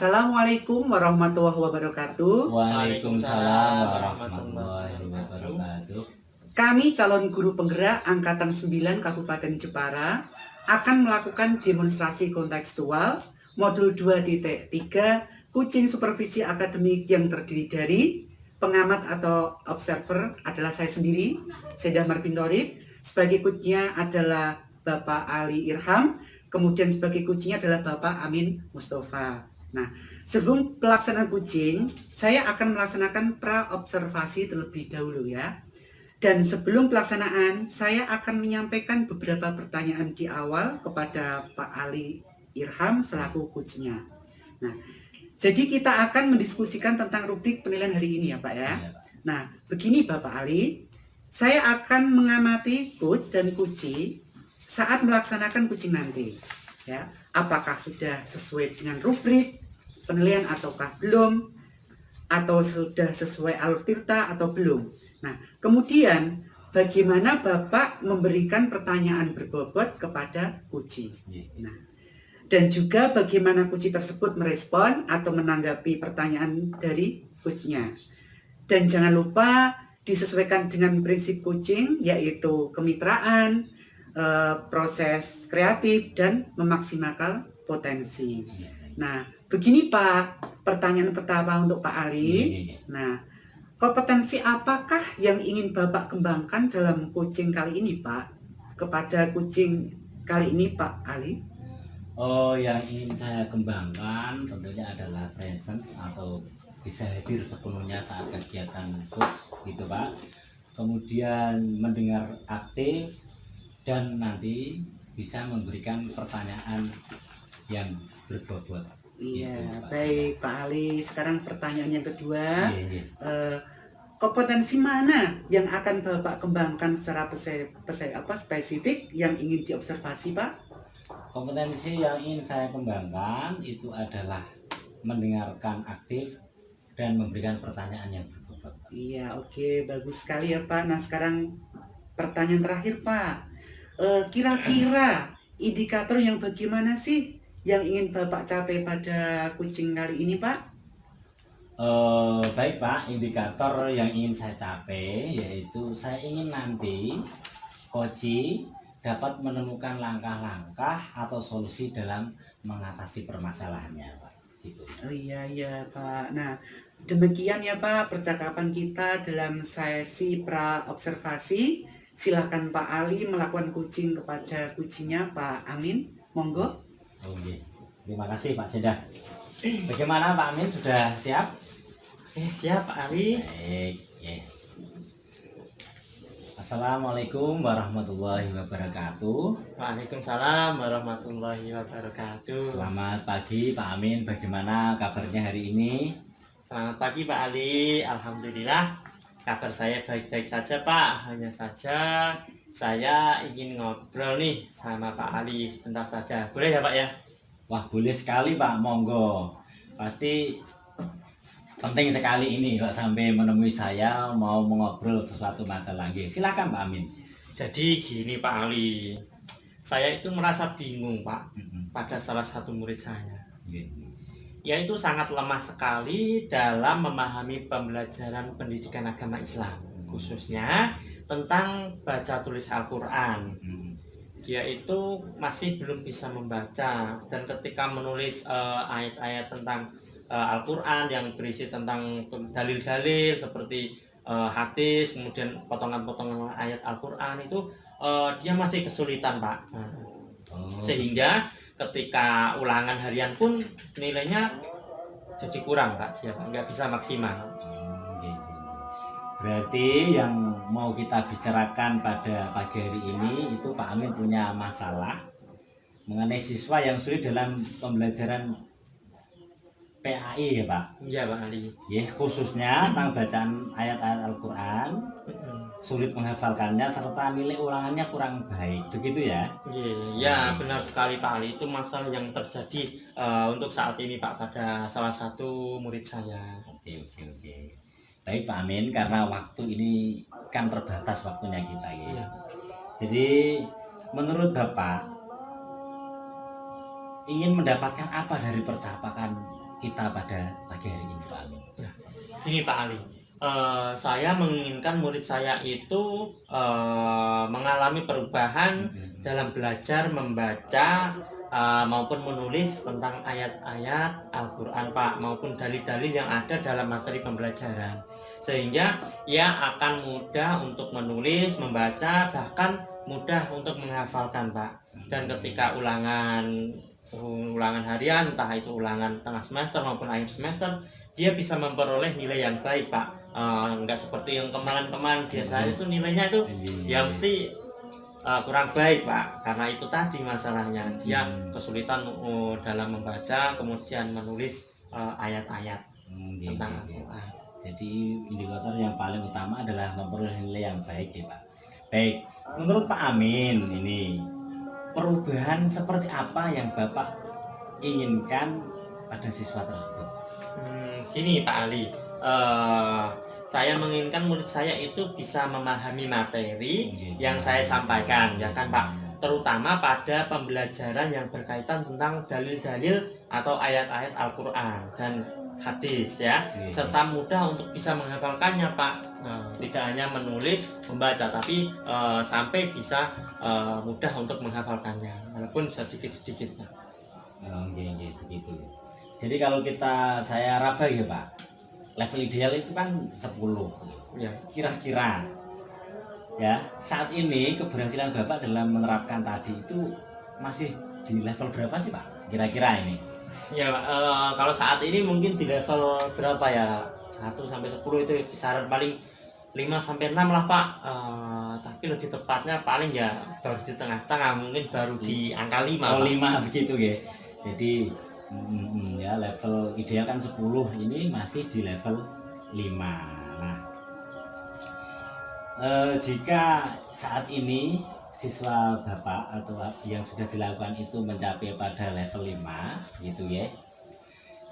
Assalamualaikum warahmatullahi wabarakatuh. Waalaikumsalam warahmatullahi wabarakatuh. Kami calon guru penggerak Angkatan 9 Kabupaten Jepara akan melakukan demonstrasi kontekstual modul 2.3 kucing supervisi akademik yang terdiri dari pengamat atau observer adalah saya sendiri, Sedah Marbintorib. Sebagai coachnya adalah Bapak Ali Irham. Kemudian sebagai coachnya adalah Bapak Amin Mustafa. Nah, sebelum pelaksanaan coaching, saya akan melaksanakan pra-observasi terlebih dahulu ya. Dan sebelum pelaksanaan, saya akan menyampaikan beberapa pertanyaan di awal kepada Pak Ali Irham selaku coachnya. Nah, jadi kita akan mendiskusikan tentang rubrik penilaian hari ini ya Pak ya. Nah, begini Bapak Ali, saya akan mengamati coach dan coachee saat melaksanakan coaching nanti ya, apakah sudah sesuai dengan rubrik penilaian ataukah belum, atau sudah sesuai alur tirta atau belum. Nah, kemudian bagaimana Bapak memberikan pertanyaan berbobot kepada coachee. Nah, dan juga bagaimana coachee tersebut merespon atau menanggapi pertanyaan dari coachnya. Dan jangan lupa disesuaikan dengan prinsip coaching, yaitu kemitraan, proses kreatif, dan memaksimalkan potensi. Nah, begini Pak, pertanyaan pertama untuk Pak Ali. Nah, kompetensi apakah yang ingin Bapak kembangkan dalam coaching kali ini Pak? Kepada coaching kali ini Pak Ali? Oh, yang ingin saya kembangkan tentunya adalah presence atau bisa hadir sepenuhnya saat kegiatan coach gitu Pak. Kemudian mendengar aktif dan nanti bisa memberikan pertanyaan yang berbobot. Iya, gitu, baik Pak Ali. Sekarang pertanyaan yang kedua. Kompetensi mana yang akan Bapak kembangkan secara spesifik yang ingin diobservasi Pak? Kompetensi yang ingin saya kembangkan itu adalah mendengarkan aktif dan memberikan pertanyaan yang berbobot. Iya, oke, bagus sekali ya Pak. Nah, sekarang pertanyaan terakhir Pak. Kira-kira indikator yang bagaimana sih yang ingin Bapak capai pada coaching kali ini Pak? Baik Pak, indikator yang ingin saya capai yaitu saya ingin nanti coachee dapat menemukan langkah-langkah atau solusi dalam mengatasi permasalahannya Pak. Gitu. Oh iya Pak. Nah, demikian ya Pak percakapan kita dalam sesi pra-observasi. Silakan Pak Ali melakukan coaching kepada coachingnya Pak Amin. Monggo. Oh iya. Terima kasih Pak Sedah. Bagaimana Pak Amin, sudah siap? Siap Pak Ali. Baik. Assalamualaikum warahmatullahi wabarakatuh. Waalaikumsalam warahmatullahi wabarakatuh. Selamat pagi Pak Amin. Bagaimana kabarnya hari ini? Selamat pagi Pak Ali. Alhamdulillah kabar saya baik-baik saja Pak. Hanya saja saya ingin ngobrol nih sama Pak Ali sebentar saja. Boleh ya Pak ya? Wah, boleh sekali Pak, monggo. Pasti penting sekali ini kalau sampai menemui saya mau mengobrol sesuatu masalah. Silakan Pak Amin. Jadi gini Pak Ali, saya itu merasa bingung Pak pada salah satu murid saya. Yaitu sangat lemah sekali dalam memahami pembelajaran pendidikan agama Islam, khususnya tentang baca tulis Al-Quran. Dia itu masih belum bisa membaca, dan ketika menulis ayat-ayat tentang Al-Quran yang berisi tentang dalil-dalil seperti hadis, kemudian potongan-potongan ayat Al-Quran itu dia masih kesulitan Pak. Sehingga ketika ulangan harian pun nilainya jadi kurang Pak, dia nggak bisa maksimal. Berarti yang mau kita bicarakan pada pagi hari ini itu Pak Amin punya masalah mengenai siswa yang sulit dalam pembelajaran PAI ya Pak? Iya Pak Ali. Khususnya tentang bacaan ayat-ayat Al-Quran, sulit menghafalkannya serta nilai ulangannya kurang baik, begitu ya? Ya benar sekali Pak Ali, itu masalah yang terjadi untuk saat ini Pak pada salah satu murid saya. Oke. Baik Pak Amin, karena waktu ini kan terbatas waktunya kita ya. Jadi menurut Bapak ingin mendapatkan apa dari percakapan kita pada pagi hari ini Pak Amin? Gini Pak Ali, saya menginginkan murid saya itu mengalami perubahan dalam belajar membaca maupun menulis tentang ayat-ayat Al-Quran Pak, maupun dalil-dalil yang ada dalam materi pembelajaran, sehingga ia akan mudah untuk menulis, membaca, bahkan mudah untuk menghafalkan Pak. Dan ketika ulangan harian, entah itu ulangan tengah semester maupun akhir semester, dia bisa memperoleh nilai yang baik Pak. Enggak seperti yang kemarin-kemarin biasanya itu nilainya itu ya mesti kurang baik Pak, karena itu tadi masalahnya dia kesulitan dalam membaca kemudian menulis ayat-ayat tentang Al-Quran. Jadi indikator yang paling utama adalah memperoleh nilai yang baik ya Pak. Baik, menurut Pak Amin ini perubahan seperti apa yang Bapak inginkan pada siswa tersebut? Gini Pak Ali, saya menginginkan murid saya itu bisa memahami materi yang saya sampaikan, ya kan Pak, terutama pada pembelajaran yang berkaitan tentang dalil-dalil atau ayat-ayat Al-Quran dan hadis ya, serta mudah untuk bisa menghafalkannya Pak. Tidak hanya menulis, membaca, tapi sampai bisa mudah untuk menghafalkannya walaupun sedikit-sedikit Pak. Begitu. Jadi kalau saya raba ya Pak, level ideal itu kan 10 Ya. Kira-kira ya saat ini keberhasilan Bapak dalam menerapkan tadi itu masih di level berapa sih Pak? Kira-kira ini? Ya Pak, kalau saat ini mungkin di level berapa ya? 1 sampai 10 itu kisaran paling 5 sampai 6 lah Pak. Tapi lebih tepatnya paling ya baru di tengah-tengah, mungkin baru di angka 5 Oh, Pak. 5 begitu ya. Jadi ya level ideal kan 10, ini masih di level 5. Nah, jika saat ini siswa Bapak atau yang sudah dilakukan itu mencapai pada level 5 gitu ya.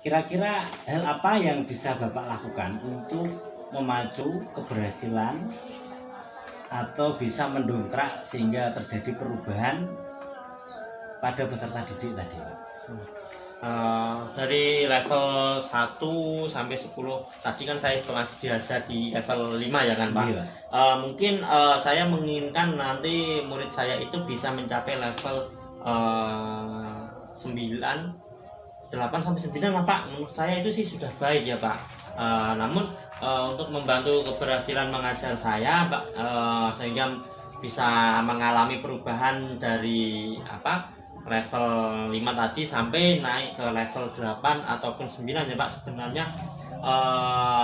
Kira-kira hal apa yang bisa Bapak lakukan untuk memacu keberhasilan atau bisa mendongkrak sehingga terjadi perubahan pada peserta didik tadi Pak? Dari level 1 sampai 10 tadi kan saya masih berada di level 5 ya kan Pak. Iya. Mungkin saya menginginkan nanti murid saya itu bisa mencapai level 9, 8 sampai 9 lah Pak. Menurut saya itu sih sudah baik ya Pak. Namun untuk membantu keberhasilan mengajar saya Pak, sehingga bisa mengalami perubahan dari level 5 tadi sampai naik ke level 8 ataupun 9 ya Pak, sebenarnya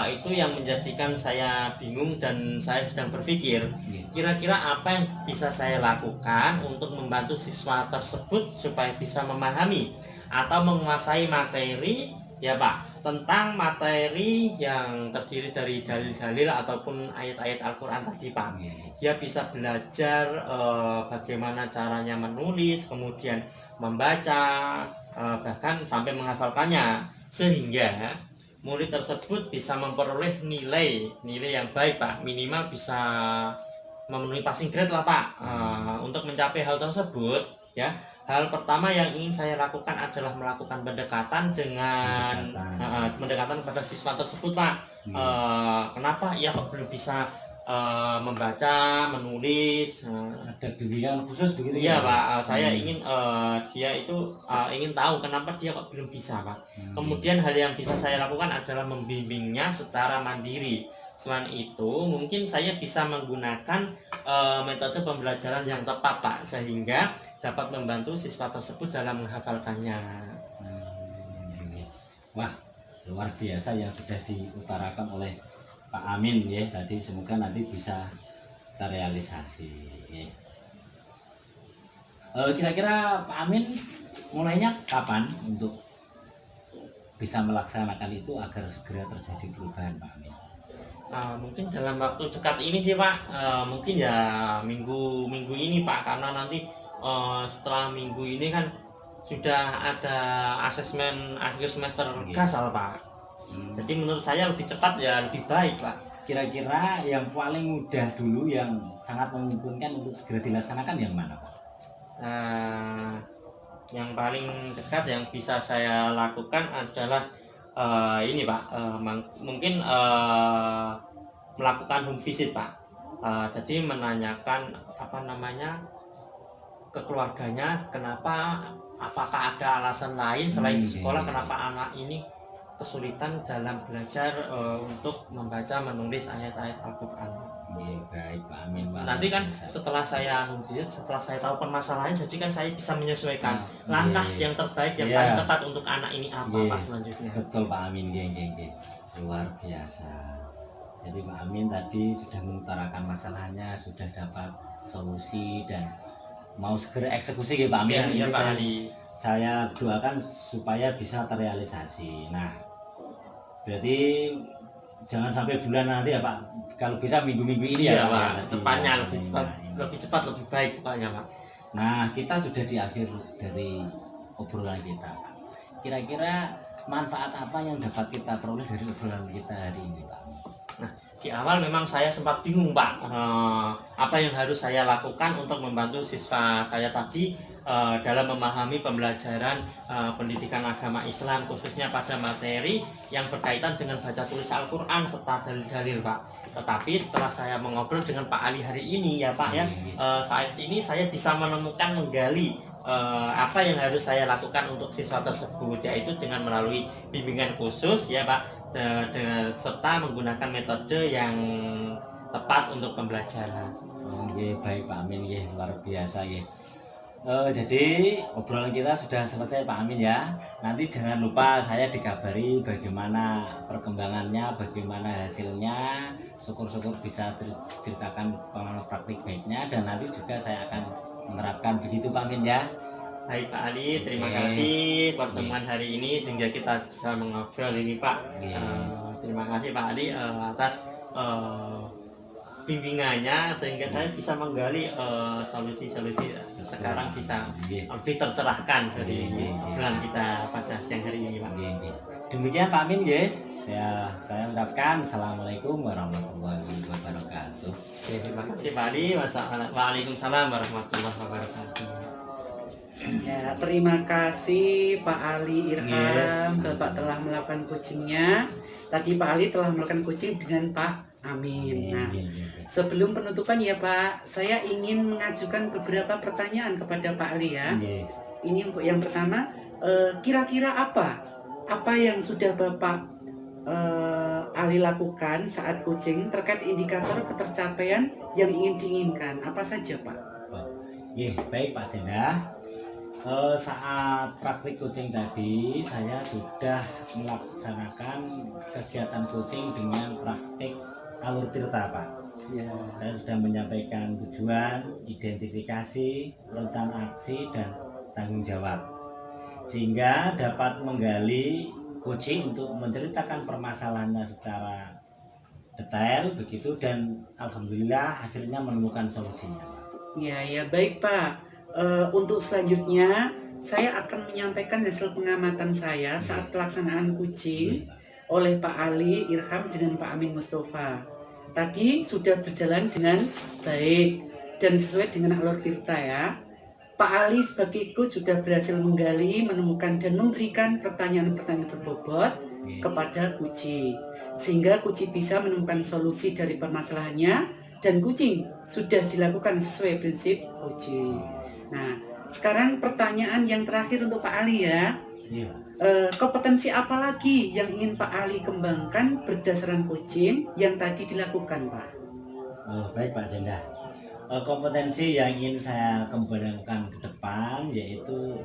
itu yang menjadikan saya bingung dan saya sedang berpikir kira-kira apa yang bisa saya lakukan untuk membantu siswa tersebut supaya bisa memahami atau menguasai materi ya Pak, tentang materi yang terdiri dari dalil-dalil ataupun ayat-ayat Al-Quran tadi Pak. Dia bisa belajar bagaimana caranya menulis, kemudian membaca, bahkan sampai menghafalkannya, sehingga murid tersebut bisa memperoleh nilai yang baik Pak, minimal bisa memenuhi passing grade lah Pak. Untuk mencapai hal tersebut ya, hal pertama yang ingin saya lakukan adalah melakukan pendekatan pada siswa tersebut Pak. Kenapa ia kok belum bisa membaca, menulis? Ada bimbingan khusus begitu Iya ya? Pak, saya ingin dia itu ingin tahu kenapa dia kok belum bisa Pak. Kemudian hal yang bisa saya lakukan adalah membimbingnya secara mandiri. Selain itu, mungkin saya bisa menggunakan metode pembelajaran yang tepat Pak, sehingga dapat membantu siswa tersebut dalam menghafalkannya. Wah, luar biasa yang sudah diutarakan oleh Pak Amin ya tadi, semoga nanti bisa terrealisasi ya. Kira-kira Pak Amin mulainya kapan untuk bisa melaksanakan itu agar segera terjadi perubahan Pak Amin? Mungkin dalam waktu dekat ini sih Pak, mungkin ya minggu ini Pak, karena nanti setelah minggu ini kan sudah ada asesmen akhir semester gasal Pak. Jadi menurut saya lebih cepat ya lebih baik Pak. Kira-kira yang paling mudah dulu yang sangat memungkinkan untuk segera dilaksanakan yang mana Pak? Yang paling dekat yang bisa saya lakukan adalah ini Pak, mungkin melakukan home visit Pak. Jadi menanyakan apa namanya ke keluarganya, kenapa, apakah ada alasan lain selain di sekolah, kenapa anak ini kesulitan dalam belajar untuk membaca menulis ayat-ayat Al-Quran. Baik Pak Amin Pak. Nanti kan setelah saya tahu permasalahannya, jadi kan saya bisa menyesuaikan langkah yang terbaik yang paling tepat untuk anak ini apa Pak selanjutnya. Betul Pak Amin, luar biasa. Jadi Pak Amin tadi sudah mengutarakan masalahnya, sudah dapat solusi dan mau segera eksekusi ya Pak Amin. Iya Pak Ali. Saya doakan supaya bisa terrealisasi. Nah, berarti jangan sampai bulan nanti ya Pak, kalau bisa minggu-minggu ini ya Pak. Secepatnya lebih cepat lebih baik pokoknya Pak. Nah, kita sudah di akhir dari obrolan kita. Kira-kira manfaat apa yang dapat kita peroleh dari obrolan kita hari ini Pak? Nah, di awal memang saya sempat bingung Pak, apa yang harus saya lakukan untuk membantu siswa saya tadi dalam memahami pembelajaran pendidikan agama Islam, khususnya pada materi yang berkaitan dengan baca tulis Al-Quran serta dalil-dalil Pak. Tetapi setelah saya mengobrol dengan Pak Ali hari ini ya Pak saat ini saya bisa menemukan, menggali apa yang harus saya lakukan untuk siswa tersebut, yaitu dengan melalui bimbingan khusus ya Pak, serta menggunakan metode yang tepat untuk pembelajaran. Baik Pak Amin, luar biasa ya. Jadi obrolan kita sudah selesai Pak Amin ya. Nanti jangan lupa saya dikabari bagaimana perkembangannya, bagaimana hasilnya. Syukur-syukur bisa ceritakan pengalaman praktik baiknya, dan nanti juga saya akan menerapkan begitu Pak Amin ya. Baik Pak Ali, terima kasih pertemuan hari ini sehingga kita bisa mengobrol ini Pak. Terima kasih Pak Ali atas bimbingannya sehingga saya bisa menggali solusi-solusi sekarang bisa lebih tercerahkan dari obrolan kita pada siang hari ini Pak. Demikian Pak Amin ya. Saya ucapkan Assalamualaikum warahmatullahi wabarakatuh. Terima kasih Pak Ali. Waalaikumsalam warahmatullahi wabarakatuh. Ya, terima kasih Pak Ali Irham, Bapak telah melakukan coachingnya. Tadi Pak Ali telah melakukan coaching dengan Pak Amin. Nah, sebelum penutupan ya Pak, saya ingin mengajukan beberapa pertanyaan kepada Pak Ali ya. Ini untuk yang pertama, kira-kira apa yang sudah Bapak Ali lakukan saat coaching terkait indikator ketercapaian yang ingin diinginkan? Apa saja Pak? Baik Pak Senda. Saat praktik coaching tadi saya sudah melaksanakan kegiatan coaching dengan praktik alur tirta Pak. Saya sudah menyampaikan tujuan, identifikasi, rencana aksi, dan tanggung jawab, sehingga dapat menggali coaching untuk menceritakan permasalahannya secara detail begitu, dan alhamdulillah akhirnya menemukan solusinya. Ya baik Pak. Untuk selanjutnya saya akan menyampaikan hasil pengamatan saya saat pelaksanaan coaching oleh Pak Ali Irham dengan Pak Amin Mustafa. Tadi sudah berjalan dengan baik dan sesuai dengan alur tirta ya. Pak Ali sebagai coach sudah berhasil menggali, menemukan dan memberikan pertanyaan-pertanyaan berbobot kepada coaching, sehingga coaching bisa menemukan solusi dari permasalahannya, dan coaching sudah dilakukan sesuai prinsip coaching. Nah, sekarang pertanyaan yang terakhir untuk Pak Ali ya. Kompetensi apa lagi yang ingin Pak Ali kembangkan berdasarkan coaching yang tadi dilakukan Pak? Baik Pak Senda. Kompetensi yang ingin saya kembangkan ke depan yaitu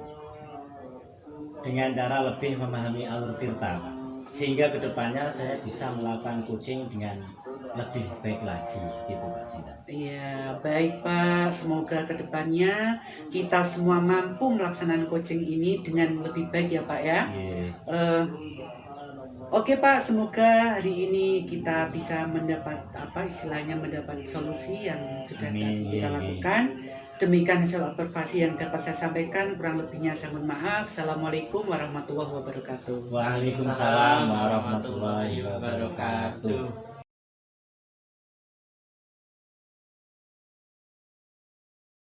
dengan cara lebih memahami alur tirta Pak, sehingga kedepannya saya bisa melakukan coaching dengan lebih baik lagi gitu Pak Senda. Iya baik Pak, semoga kedepannya kita semua mampu melaksanakan coaching ini dengan lebih baik ya Pak ya. Oke Pak, semoga hari ini kita bisa mendapat mendapat solusi yang sudah tadi kita lakukan. Demikian hasil observasi yang dapat saya sampaikan, kurang lebihnya saya mohon maaf. Assalamualaikum warahmatullahi wabarakatuh. Waalaikumsalam warahmatullahi wabarakatuh.